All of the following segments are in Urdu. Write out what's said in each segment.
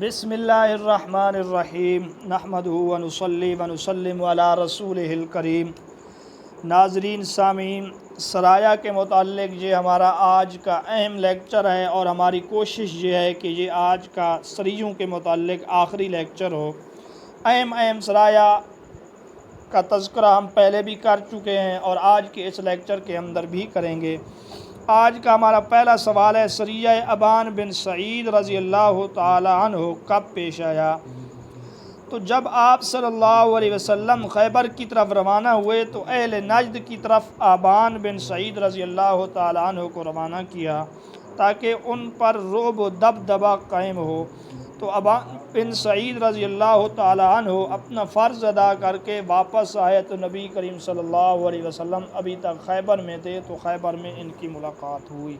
بسم اللہ الرحمن الرحیم نحمدہ ونصلی ونسلم علی رسولہ الکریم۔ ناظرین سامعین، سرایہ کے متعلق یہ ہمارا آج کا اہم لیکچر ہے اور ہماری کوشش یہ ہے کہ یہ آج کا سریوں کے متعلق آخری لیکچر ہو۔ اہم سرایہ کا تذکرہ ہم پہلے بھی کر چکے ہیں اور آج کے اس لیکچر کے اندر بھی کریں گے۔ آج کا ہمارا پہلا سوال ہے، سریہ ابان بن سعید رضی اللہ تعالی عنہ کب پیش آیا؟ تو جب آپ صلی اللہ علیہ وسلم خیبر کی طرف روانہ ہوئے تو اہل نجد کی طرف ابان بن سعید رضی اللہ تعالی عنہ کو روانہ کیا تاکہ ان پر رعب و دبدبہ قائم ہو۔ تو ابان بن سعید رضی اللہ تعالی عنہ اپنا فرض ادا کر کے واپس آئے تو نبی کریم صلی اللہ علیہ وسلم ابھی تک خیبر میں تھے تو خیبر میں ان کی ملاقات ہوئی۔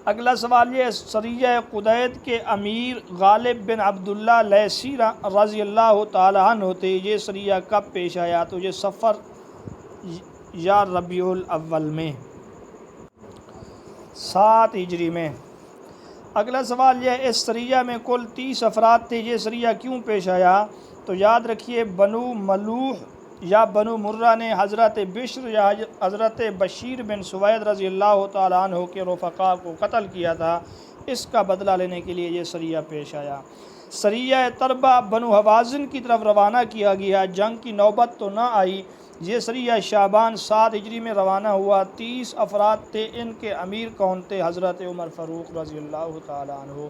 اگلا سوال یہ، سریہ قدید کے امیر غالب بن عبداللہ لیثی رضی اللہ تعالی عنہ تھے، یہ سریہ کب پیش آیا؟ تو یہ صفر یا ربیع الاول میں 7 ہجری میں۔ اگلا سوال یہ، اس سریہ میں کل 30 افراد تھے، یہ سریہ کیوں پیش آیا؟ تو یاد رکھیے، بنو ملوح یا بنو مرہ نے حضرت بشر یا حضرت بشیر بن سوید رضی اللہ تعالیٰ عنہ کے رفقا کو قتل کیا تھا، اس کا بدلہ لینے کے لیے یہ سریہ پیش آیا۔ سریہ تربہ بنو حوازن کی طرف روانہ کیا گیا، جنگ کی نوبت تو نہ آئی۔ یہ سریہ شعبان 7 ہجری میں روانہ ہوا، 30 افراد تھے، ان کے امیر کون تھے؟ حضرت عمر فاروق رضی اللہ تعالیٰ عنہ۔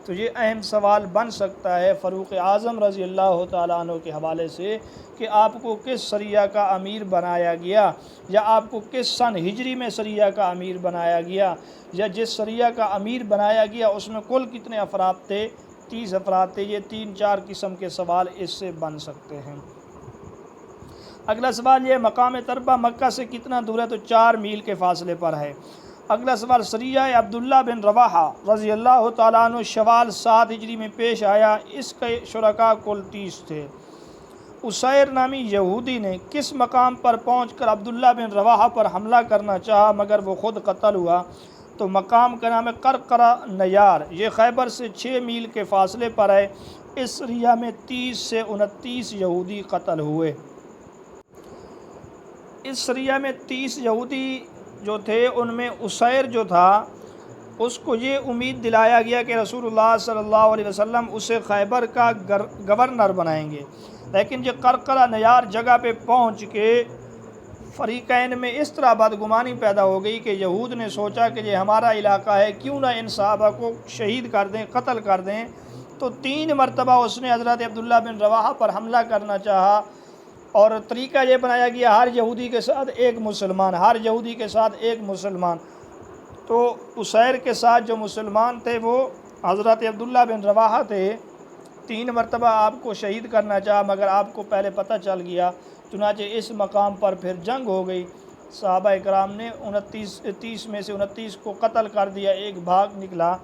تو یہ اہم سوال بن سکتا ہے فاروق اعظم رضی اللہ تعالیٰ عنہ کے حوالے سے کہ آپ کو کس سریہ کا امیر بنایا گیا، یا آپ کو کس سن ہجری میں سریہ کا امیر بنایا گیا، یا جس سریہ کا امیر بنایا گیا اس میں کل کتنے افراد تھے؟ 30 افراد تھے۔ یہ 3-4 قسم کے سوال اس سے بن سکتے ہیں۔ اگلا سوال یہ، مقام تربہ مکہ سے کتنا دور ہے؟ تو 4 میل کے فاصلے پر ہے۔ اگلا سوال، سریہ عبداللہ بن رواحہ رضی اللہ تعالیٰ عنہ شوال 7 ہجری میں پیش آیا، اس کے شرکاء کل 30 تھے۔ اسیر نامی یہودی نے کس مقام پر پہنچ کر عبداللہ بن رواحہ پر حملہ کرنا چاہا مگر وہ خود قتل ہوا؟ تو مقام کا نام ہے قرقرہ نیار، یہ خیبر سے 6 میل کے فاصلے پر ہے۔ اس سریہ میں 30 سے 29 یہودی قتل ہوئے۔ اس سریہ میں 30 یہودی جو تھے ان میں اسیر جو تھا اس کو یہ امید دلایا گیا کہ رسول اللہ صلی اللہ علیہ وسلم اسے خیبر کا گورنر بنائیں گے، لیکن یہ قرقرہ نیار جگہ پہ پہنچ کے فریقین میں اس طرح بدگمانی پیدا ہو گئی کہ یہود نے سوچا کہ یہ ہمارا علاقہ ہے، کیوں نہ ان صحابہ کو شہید کر دیں، قتل کر دیں۔ تو 3 مرتبہ اس نے حضرت عبداللہ بن رواحہ پر حملہ کرنا چاہا، اور طریقہ یہ بنایا گیا ہر یہودی کے ساتھ ایک مسلمان، ہر یہودی کے ساتھ ایک مسلمان۔ تو اسیر کے ساتھ جو مسلمان تھے وہ حضرت عبداللہ بن رواحہ تھے۔ 3 مرتبہ آپ کو شہید کرنا چاہا مگر آپ کو پہلے پتہ چل گیا، چنانچہ اس مقام پر پھر جنگ ہو گئی۔ صحابہ اکرام نے 30 میں سے 29 کو قتل کر دیا، ایک بھاگ نکلا،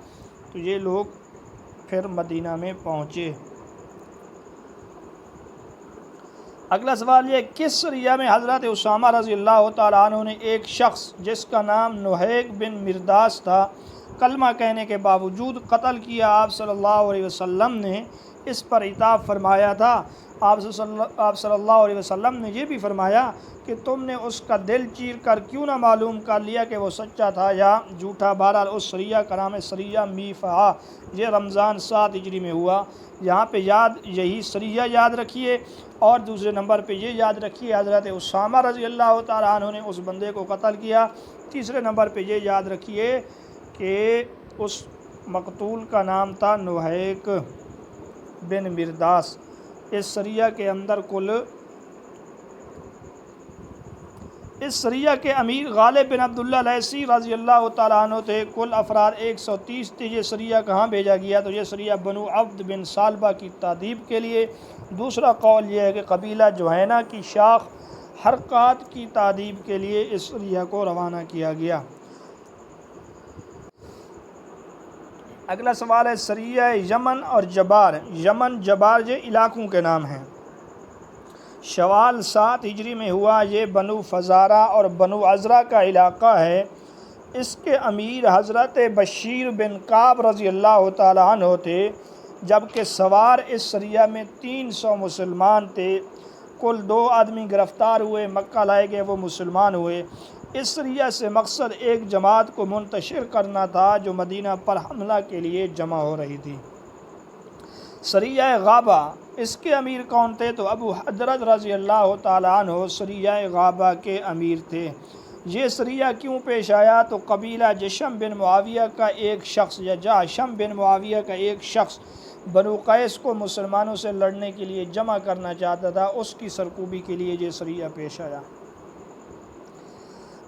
تو یہ لوگ پھر مدینہ میں پہنچے۔ اگلا سوال یہ، کس سریہ میں حضرت اسامہ رضی اللہ تعالیٰ عنہ نے ایک شخص جس کا نام نہیک بن مرداس تھا کلمہ کہنے کے باوجود قتل کیا؟ آپ صلی اللہ علیہ وسلم نے اس پر عتاب فرمایا تھا۔ آپ صلی اللہ علیہ وسلم نے یہ بھی فرمایا کہ تم نے اس کا دل چیر کر کیوں نہ معلوم کر لیا کہ وہ سچا تھا یا جھوٹا؟ بہرحال اس سریہ کا نام ہے سریہ میفعہ، یہ رمضان 7 ہجری میں ہوا۔ یہاں پہ یہی سریہ یاد رکھیے، اور دوسرے نمبر پہ یہ یاد رکھیے حضرت اسامہ رضی اللہ تعالیٰ عنہ نے اس بندے کو قتل کیا۔ تیسرے نمبر پہ یہ یاد رکھیے کہ اس مقتول کا نام تھا نہیک بن مرداس۔ اس سریہ کے اندر اس سریہ کے امیر غالب بن عبداللہ لیثی رضی اللہ تعالیٰ عنہ تھے، کل افراد 130 تھے۔ یہ سریہ کہاں بھیجا گیا؟ تو یہ سریہ بنو عبد بن سالبہ کی تادیب کے لیے۔ دوسرا قول یہ ہے کہ قبیلہ جوہینہ کی شاخ حرکات کی تادیب کے لیے اس سریہ کو روانہ کیا گیا۔ اگلا سوال ہے، سریہ یمن اور جبار۔ یمن جبار یہ علاقوں کے نام ہیں۔ شوال 7 ہجری میں ہوا، یہ بنو فزارہ اور بنو عذرہ کا علاقہ ہے۔ اس کے امیر حضرت بشیر بن کعب رضی اللہ تعالیٰ عنہ تھے، جبکہ سوار اس سریہ میں 300 مسلمان تھے۔ کل 2 آدمی گرفتار ہوئے، مکہ لائے گئے، وہ مسلمان ہوئے۔ اس سریہ سے مقصد ایک جماعت کو منتشر کرنا تھا جو مدینہ پر حملہ کے لیے جمع ہو رہی تھی۔ سریہ غابہ، اس کے امیر کون تھے؟ تو ابو حدرد رضی اللہ تعالیٰ عنہ سریہ غابہ کے امیر تھے۔ یہ سریہ کیوں پیش آیا؟ تو قبیلہ جشم بن معاویہ کا ایک شخص یا جاشم بن معاویہ کا ایک شخص بنو قیس کو مسلمانوں سے لڑنے کے لیے جمع کرنا چاہتا تھا، اس کی سرکوبی کے لیے یہ سریہ پیش آیا۔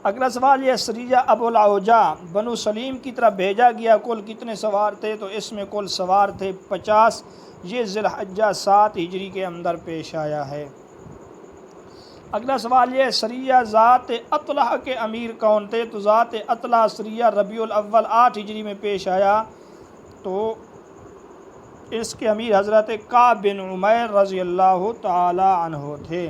اگلا سوال یہ، سریہ ابو العوجا بنو سلیم کی طرف بھیجا گیا، کل کتنے سوار تھے؟ تو اس میں کل سوار تھے 50۔ یہ ذی الحجہ 7 ہجری کے اندر پیش آیا ہے۔ اگلا سوال یہ، سریہ ذات اطلح کے امیر کون تھے؟ تو ذات اطلح سریہ ربیع الاول 8 ہجری میں پیش آیا، تو اس کے امیر حضرت کعب بن عمیر رضی اللہ تعالی عنہ تھے۔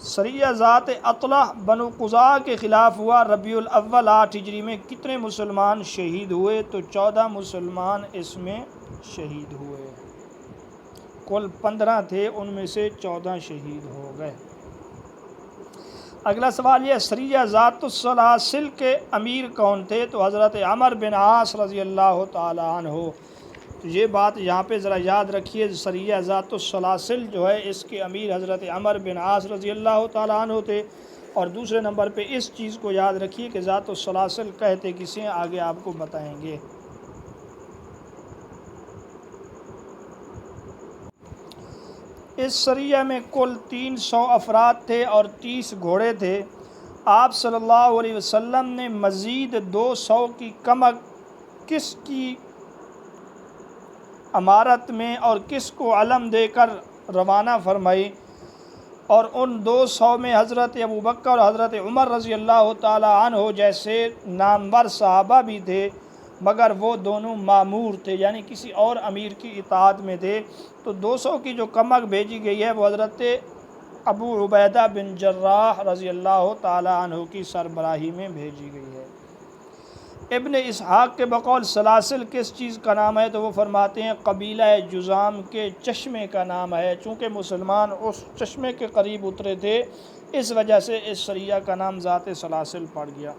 سریہ ذات اطلح بنو قزاع کے خلاف ہوا، ربیع الاول 8 ہجری میں۔ کتنے مسلمان شہید ہوئے؟ تو 14 مسلمان اس میں شہید ہوئے۔ کل 15 تھے، ان میں سے 14 شہید ہو گئے۔ اگلا سوال یہ، سریہ ذات السلاسل کے امیر کون تھے؟ تو حضرت عمر بن عاص رضی اللہ تعالی عنہ۔ تو یہ بات یہاں پہ ذرا یاد رکھیے، سریہ ذات السلاسل جو ہے اس کے امیر حضرت عمر بن عاص رضی اللہ تعالی عنہ تھے۔ اور دوسرے نمبر پہ اس چیز کو یاد رکھیے کہ ذات السلاسل کہتے کسے، آگے آپ کو بتائیں گے۔ اس سریہ میں کل 300 افراد تھے اور 30 گھوڑے تھے۔ آپ صلی اللہ علیہ وسلم نے مزید 200 کی کمک کس کی امارت میں اور کس کو علم دے کر روانہ فرمائی؟ اور ان 200 میں حضرت ابوبکر اور حضرت عمر رضی اللہ تعالی عنہ جیسے نامور صحابہ بھی تھے، مگر وہ دونوں مامور تھے، یعنی کسی اور امیر کی اطاعت میں تھے۔ تو 200 کی جو کمک بھیجی گئی ہے وہ حضرت ابو عبیدہ بن جراح رضی اللہ تعالی عنہ کی سربراہی میں بھیجی گئی ہے۔ ابن اسحاق کے بقول سلاسل کس چیز کا نام ہے؟ تو وہ فرماتے ہیں قبیلہ جذام کے چشمے کا نام ہے، چونکہ مسلمان اس چشمے کے قریب اترے تھے، اس وجہ سے اس سریہ کا نام ذات سلاسل پڑ گیا۔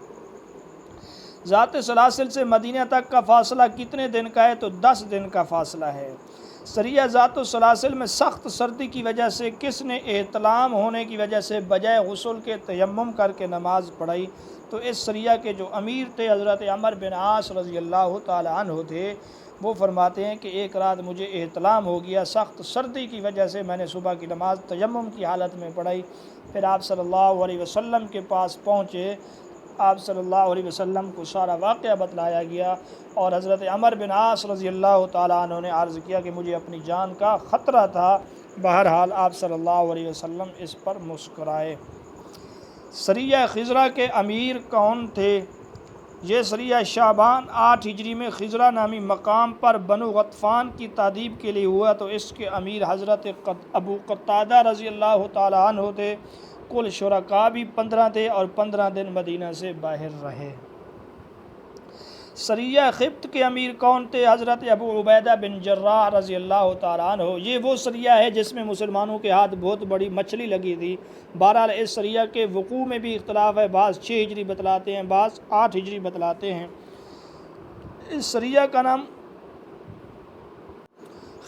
ذات سلاسل سے مدینہ تک کا فاصلہ کتنے دن کا ہے؟ تو 10 دن کا فاصلہ ہے۔ سریہ ذات السلاسل میں سخت سردی کی وجہ سے کس نے احتلام ہونے کی وجہ سے بجائے غسل کے تیمم کر کے نماز پڑھائی؟ تو اس سریہ کے جو امیر تھے حضرت عمر بن عاص رضی اللہ تعالی عنہ تھے، وہ فرماتے ہیں کہ ایک رات مجھے احتلام ہو گیا، سخت سردی کی وجہ سے میں نے صبح کی نماز تیمم کی حالت میں پڑھائی۔ پھر آپ صلی اللہ علیہ وسلم کے پاس پہنچے، آپ صلی اللہ علیہ وسلم کو سارا واقعہ بتلایا گیا، اور حضرت عمر بن عاص رضی اللہ تعالیٰ عنہ نے عرض کیا کہ مجھے اپنی جان کا خطرہ تھا۔ بہرحال آپ صلی اللہ علیہ وسلم اس پر مسکرائے۔ سریہ خضرہ کے امیر کون تھے؟ یہ سریہ شعبان 8 ہجری میں خضرہ نامی مقام پر بنو غطفان کی تادیب کے لیے ہوا، تو اس کے امیر حضرت ابو قتادہ رضی اللہ تعالیٰ عنہ تھے۔ کل شرکاء بھی 15 تھے اور 15 دن مدینہ سے باہر رہے۔ سریہ خبت کے امیر کون تھے؟ حضرت ابو عبیدہ بن جراح رضی اللہ تعالیٰ عنہ۔ یہ وہ سریہ ہے جس میں مسلمانوں کے ہاتھ بہت بڑی مچھلی لگی تھی۔ بہرحال اس سریہ کے وقوع میں بھی اختلاف ہے، بعض 6 ہجری بتلاتے ہیں، بعض 8 ہجری بتلاتے ہیں۔ اس سریہ کا نام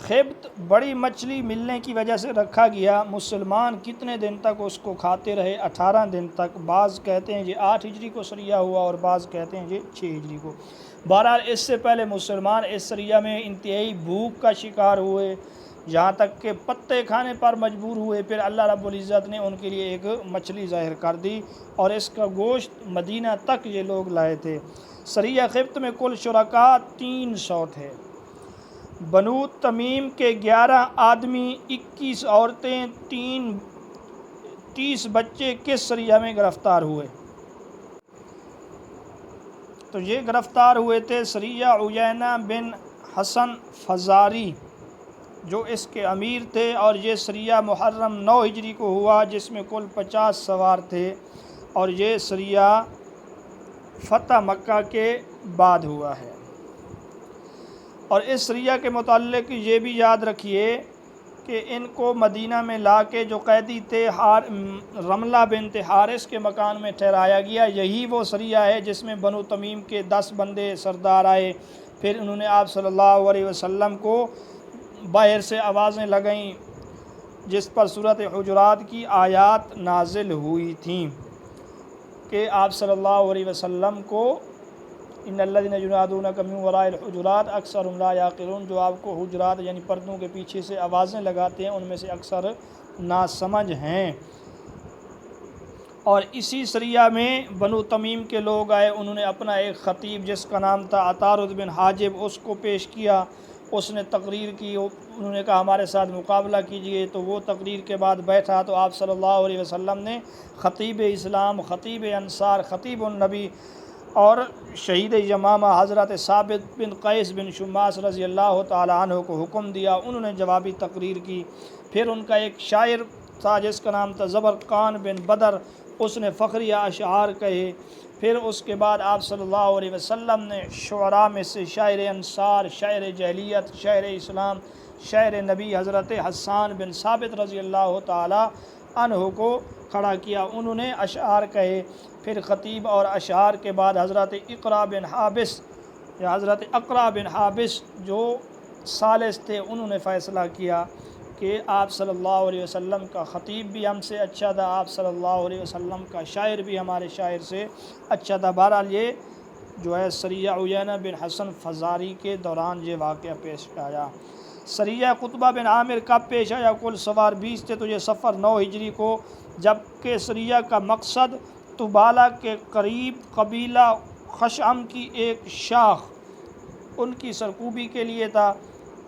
خبت بڑی مچھلی ملنے کی وجہ سے رکھا گیا۔ مسلمان کتنے دن تک اس کو کھاتے رہے؟ 18 دن تک۔ بعض کہتے ہیں یہ 8 ہجری کو سریہ ہوا اور بعض کہتے ہیں یہ 6 ہجری کو۔ بہرحال اس سے پہلے مسلمان اس سریہ میں انتہائی بھوک کا شکار ہوئے، یہاں تک کہ پتے کھانے پر مجبور ہوئے۔ پھر اللہ رب العزت نے ان کے لیے ایک مچھلی ظاہر کر دی اور اس کا گوشت مدینہ تک یہ لوگ لائے تھے۔ سریہ خبت میں کل شرکاء 300 تھے۔ بنو تمیم کے 11 آدمی، 21 عورتیں، 30 بچے کس سریہ میں گرفتار ہوئے؟ تو یہ گرفتار ہوئے تھے سریہ عیینہ بن حسن فزاری، جو اس کے امیر تھے، اور یہ سریہ محرم 9 ہجری کو ہوا، جس میں کل 50 سوار تھے، اور یہ سریہ فتح مکہ کے بعد ہوا ہے۔ اور اس سریہ کے متعلق یہ بھی یاد رکھیے کہ ان کو مدینہ میں لا کے جو قیدی تھے رملہ بنت حارث کے مکان میں ٹھہرایا گیا، یہی وہ سریہ ہے جس میں بنو تمیم کے 10 بندے سردار آئے، پھر انہوں نے آپ صلی اللہ علیہ وسلم کو باہر سے آوازیں لگائیں جس پر سورۃ حجرات کی آیات نازل ہوئی تھیں کہ آپ صلی اللہ علیہ وسلم کو ان الذین ینادونک من وراء الحجرات اکثرهم لا یعقلون، جو آپ کو حجرات یعنی پردوں کے پیچھے سے آوازیں لگاتے ہیں ان میں سے اکثر ناسمجھ ہیں۔ اور اسی سریہ میں بنو تمیم کے لوگ آئے، انہوں نے اپنا ایک خطیب جس کا نام تھا عطارد بن حاجب اس کو پیش کیا، اس نے تقریر کی، انہوں نے کہا ہمارے ساتھ مقابلہ کیجئے، تو وہ تقریر کے بعد بیٹھا تو آپ صلی اللہ علیہ وسلم نے خطیب اسلام، خطیب انصار، خطیب النبی اور شہید یمامہ حضرت ثابت بن قیس بن شماس رضی اللہ تعالی عنہ کو حکم دیا، انہوں نے جوابی تقریر کی۔ پھر ان کا ایک شاعر تھا جس کا نام تھا زبرقان بن بدر، اس نے فخریہ اشعار کہے۔ پھر اس کے بعد آپ صلی اللہ علیہ وسلم نے شعراء میں سے شاعر انصار، شاعر جاہلیت، شاعر اسلام، شاعر نبی حضرت حسان بن ثابت رضی اللہ تعالی عنہ کو کھڑا کیا، انہوں نے اشعار کہے۔ پھر خطیب اور اشعار کے بعد حضرت اقرا بن حابس یا حضرت اقرا بن حابس جو ثالث تھے، انہوں نے فیصلہ کیا کہ آپ صلی اللہ علیہ وسلم کا خطیب بھی ہم سے اچھا تھا، آپ صلی اللہ علیہ وسلم کا شاعر بھی ہمارے شاعر سے اچھا تھا۔ بہرحال یہ جو ہے سریہ عیینہ بن حسن فزاری کے دوران یہ واقعہ پیش آیا۔ سریہ قطبہ بن عامر کب پیش آیا؟ کل سوار 20 تھے، تو یہ صفر 9 ہجری کو، جبکہ سریہ کا مقصد طبالہ کے قریب قبیلہ خشعم کی ایک شاخ ان کی سرکوبی کے لیے تھا،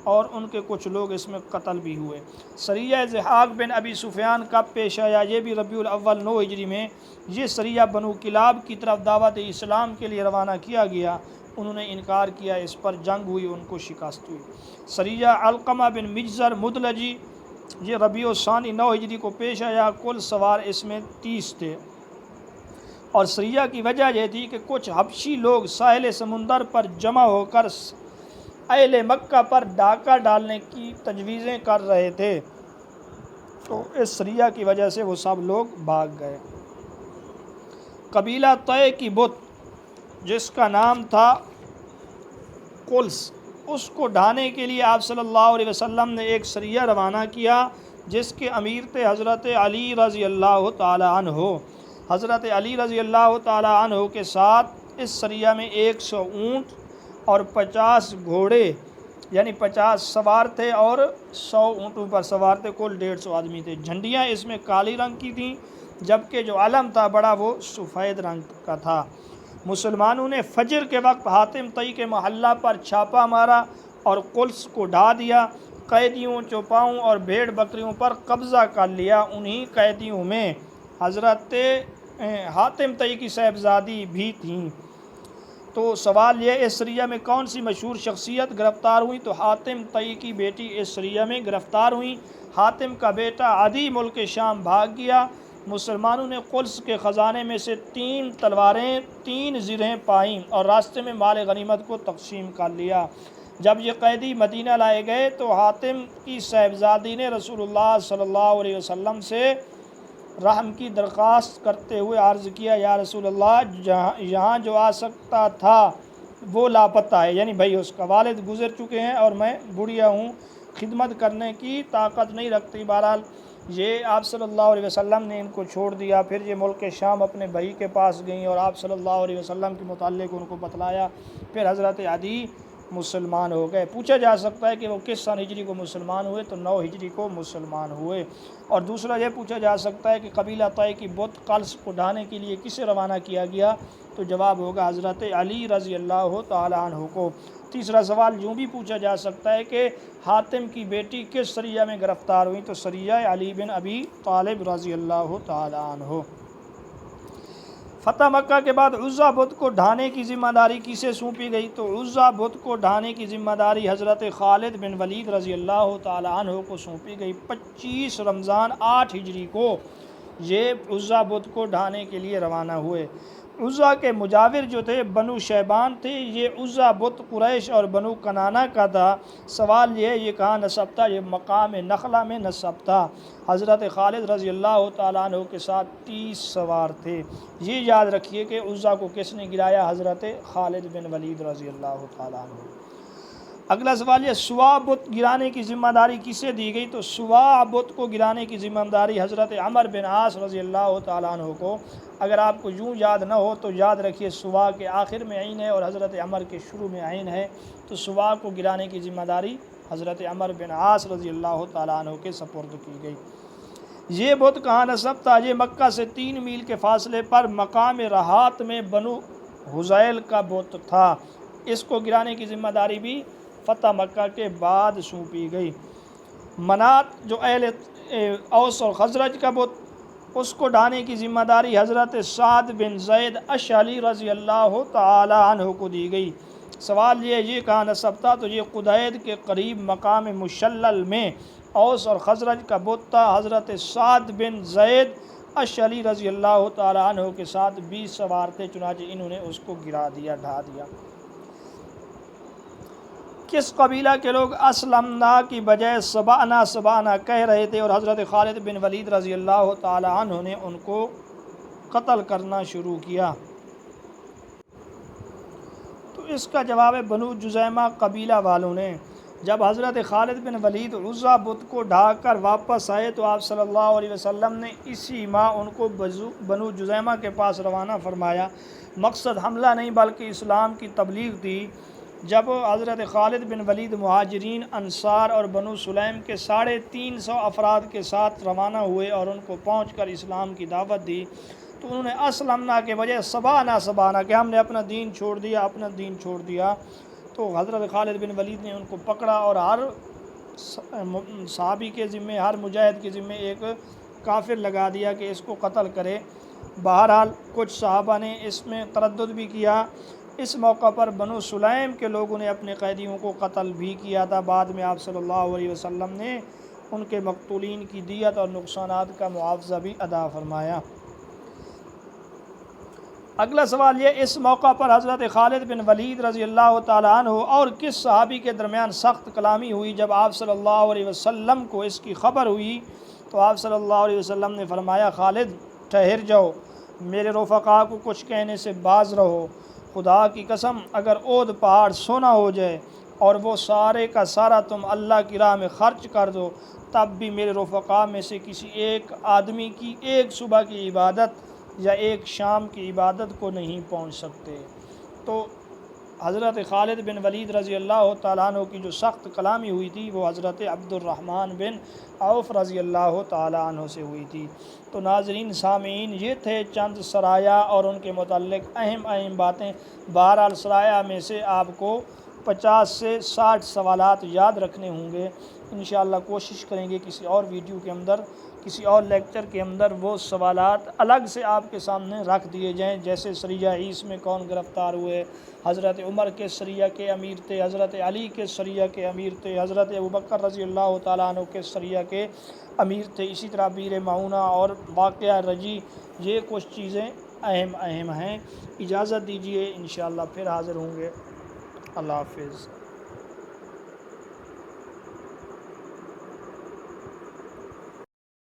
اور ان کے کچھ لوگ اس میں قتل بھی ہوئے۔ سریہ ضحاک بن ابی سفیان کب پیش آیا؟ یہ بھی ربیع الاول 9 ہجری میں۔ یہ سریہ بنو کلاب کی طرف دعوت اسلام کے لیے روانہ کیا گیا، انہوں نے انکار کیا، اس پر جنگ ہوئی، ان کو شکست ہوئی۔ سریہ علقمہ بن مجزر مدلجی، یہ ربیع الثانی 9 ہجری کو پیش آیا، کل سوار اس میں 30 تھے۔ اور سریہ کی وجہ یہ تھی کہ کچھ حبشی لوگ ساحل سمندر پر جمع ہو کر اہل مکہ پر ڈاکہ ڈالنے کی تجویزیں کر رہے تھے، تو اس سریہ کی وجہ سے وہ سب لوگ بھاگ گئے۔ قبیلہ طے کی بت جس کا نام تھا قلس، اس کو ڈھانے کے لیے آپ صلی اللہ علیہ وسلم نے ایک سریہ روانہ کیا جس کے امیر تھے حضرت علی رضی اللہ تعالی عنہ۔ حضرت علی رضی اللہ تعالی عنہ کے ساتھ اس سریہ میں 100 اونٹ اور 50 گھوڑے یعنی 50 سوار تھے اور 100 اونٹوں پر سوار تھے، کل 150 آدمی تھے۔ جھنڈیاں اس میں کالی رنگ کی تھیں، جبکہ جو علم تھا بڑا وہ سفید رنگ کا تھا۔ مسلمانوں نے فجر کے وقت حاتم طئی کے محلہ پر چھاپا مارا اور قلس کو ڈھا دیا، قیدیوں، چوپاؤں اور بھیڑ بکریوں پر قبضہ کر لیا۔ انہی قیدیوں میں حضرت حاتم طئی کی صاحبزادی بھی تھیں۔ تو سوال یہ، اس سریہ میں کون سی مشہور شخصیت گرفتار ہوئی؟ تو حاتم طئی کی بیٹی اس سریہ میں گرفتار ہوئی۔ حاتم کا بیٹا عدی ملک شام بھاگ گیا۔ مسلمانوں نے قلس کے خزانے میں سے 3 تلواریں، 3 زرہیں پائیں اور راستے میں مال غنیمت کو تقسیم کر لیا۔ جب یہ قیدی مدینہ لائے گئے تو حاتم کی صاحبزادی نے رسول اللہ صلی اللہ علیہ وسلم سے رحم کی درخواست کرتے ہوئے عرض کیا، یا رسول اللہ، یہاں جو آ سکتا تھا وہ لاپتہ ہے، یعنی بھائی اس کا والد گزر چکے ہیں اور میں بڑھیا ہوں، خدمت کرنے کی طاقت نہیں رکھتی۔ بہرحال یہ آپ صلی اللہ علیہ وسلم نے ان کو چھوڑ دیا۔ پھر یہ ملک شام اپنے بھائی کے پاس گئیں اور آپ صلی اللہ علیہ وسلم کے متعلق ان کو بتلایا۔ پھر حضرت عدی مسلمان ہو گئے۔ پوچھا جا سکتا ہے کہ وہ کس سن ہجری کو مسلمان ہوئے؟ تو 9 ہجری کو مسلمان ہوئے۔ اور دوسرا یہ پوچھا جا سکتا ہے کہ قبیلہ طے کی بت قلس کو ڈھانے کے لیے کسے روانہ کیا گیا؟ تو جواب ہوگا حضرت علی رضی اللہ تعالی عنہ کو۔ تیسرا سوال یوں بھی پوچھا جا سکتا ہے کہ حاتم کی بیٹی کس سریہ میں گرفتار ہوئی؟ تو سریہ علی بن ابی طالب رضی اللہ تعالی عنہ۔ فتح مکہ کے بعد عزا بت کو ڈھانے کی ذمہ داری کسے سونپی گئی؟ تو عزا بت کو ڈھانے کی ذمہ داری حضرت خالد بن ولید رضی اللہ تعالی عنہ کو سونپی گئی۔ 25 رمضان 8 ہجری کو یہ عزا بت کو ڈھانے کے لیے روانہ ہوئے۔ عزا کے مجاور جو تھے بنو شیبان تھے، یہ عزا بت قریش اور بنو کنانہ کا تھا۔ سوال یہ کہاں نسب تھا؟ یہ مقام نخلہ میں نسب تھا۔ حضرت خالد رضی اللہ تعالیٰ عنہ کے ساتھ 30 سوار تھے۔ یہ یاد رکھیے کہ عزا کو کس نے گرایا؟ حضرت خالد بن ولید رضی اللہ تعالیٰ عنہ۔ اگلا سوال یہ سوا بت گرانے کی ذمہ داری کسے دی گئی؟ تو سوا بت کو گرانے کی ذمہ داری حضرت عمر بن عاص رضی اللہ تعالیٰ عنہ کو۔ اگر آپ کو یوں یاد نہ ہو تو یاد رکھیے سوا کے آخر میں عین ہے اور حضرت عمر کے شروع میں عین ہے، تو سوا کو گرانے کی ذمہ داری حضرت عمر بن عاص رضی اللہ تعالیٰ عنہ کے سپرد کی گئی۔ یہ بت کہاں نسب تھا؟ یہ مکہ سے 3 میل کے فاصلے پر مقام رہات میں بنو حزیل کا بت تھا۔ اس کو گرانے کی ذمہ داری بھی فتح مکہ کے بعد سونپی گئی۔ منات جو اہل اوس اور خزرج کا بت، اس کو ڈھانے کی ذمہ داری حضرت سعد بن زید اشعری رضی اللہ تعالی عنہ کو دی گئی۔ سوال یہ کہاں نسب تھا؟ تو یہ قدید کے قریب مقام مشلل میں اوس اور خزرج کا بت تھا۔ حضرت سعد بن زید اشعری رضی اللہ تعالی عنہ کے ساتھ 20 سوار تھے، چنانچہ انہوں نے اس کو گرا دیا، ڈھا دیا۔ کس قبیلہ کے لوگ اسلمنا کی بجائے سبعنا سبعنا کہہ رہے تھے اور حضرت خالد بن ولید رضی اللہ تعالی عنہ نے ان کو قتل کرنا شروع کیا؟ تو اس کا جواب ہے بنو جزیمہ قبیلہ والوں نے۔ جب حضرت خالد بن ولید عزا بت کو ڈھا کر واپس آئے تو آپ صلی اللہ علیہ وسلم نے اسی ماہ ان کو بنو جزیمہ کے پاس روانہ فرمایا۔ مقصد حملہ نہیں بلکہ اسلام کی تبلیغ تھی۔ جب حضرت خالد بن ولید مہاجرین، انصار اور بنو سلیم کے 350 افراد کے ساتھ روانہ ہوئے اور ان کو پہنچ کر اسلام کی دعوت دی تو انہوں نے اسلمنا کے بجائے سبعنا سبعنا کہ ہم نے اپنا دین چھوڑ دیا۔ تو حضرت خالد بن ولید نے ان کو پکڑا اور ہر صحابی کے ذمے، ہر مجاہد کے ذمے ایک کافر لگا دیا کہ اس کو قتل کرے۔ بہرحال کچھ صحابہ نے اس میں تردد بھی کیا۔ اس موقع پر بنو سلیم کے لوگوں نے اپنے قیدیوں کو قتل بھی کیا تھا۔ بعد میں آپ صلی اللہ علیہ وسلم نے ان کے مقتولین کی دیت اور نقصانات کا معاوضہ بھی ادا فرمایا۔ اگلا سوال یہ، اس موقع پر حضرت خالد بن ولید رضی اللہ تعالیٰ عنہ اور کس صحابی کے درمیان سخت کلامی ہوئی؟ جب آپ صلی اللہ علیہ وسلم کو اس کی خبر ہوئی تو آپ صلی اللہ علیہ وسلم نے فرمایا، خالد ٹھہر جاؤ، میرے رفقا کو کچھ کہنے سے باز رہو۔ خدا کی قسم اگر اود پہاڑ سونا ہو جائے اور وہ سارے کا سارا تم اللہ کی راہ میں خرچ کر دو، تب بھی میرے رفقا میں سے کسی ایک آدمی کی ایک صبح کی عبادت یا ایک شام کی عبادت کو نہیں پہنچ سکتے۔ تو حضرت خالد بن ولید رضی اللہ تعالیٰ عنہ کی جو سخت کلامی ہوئی تھی وہ حضرت عبد الرحمن بن عوف رضی اللہ تعالیٰ عنہ سے ہوئی تھی۔ تو ناظرین سامعین، یہ تھے چند سرایا اور ان کے متعلق اہم باتیں۔ بہرحال سرایا میں سے آپ کو 50 سے 60 سوالات یاد رکھنے ہوں گے۔ انشاءاللہ کوشش کریں گے کسی اور ویڈیو کے اندر، کسی اور لیکچر کے اندر وہ سوالات الگ سے آپ کے سامنے رکھ دیے جائیں، جیسے سریہ عیس میں کون گرفتار ہوئے، حضرت عمر کے سریہ کے امیر تھے، حضرت علی کے سریہ کے امیر تھے، حضرت ابوبکر رضی اللہ تعالیٰ عنہ کے سریہ کے امیر تھے، اسی طرح بیر معونہ اور واقعہ رجی، یہ کچھ چیزیں اہم ہیں۔ اجازت دیجیے، انشاءاللہ پھر حاضر ہوں گے۔ اللہ حافظ۔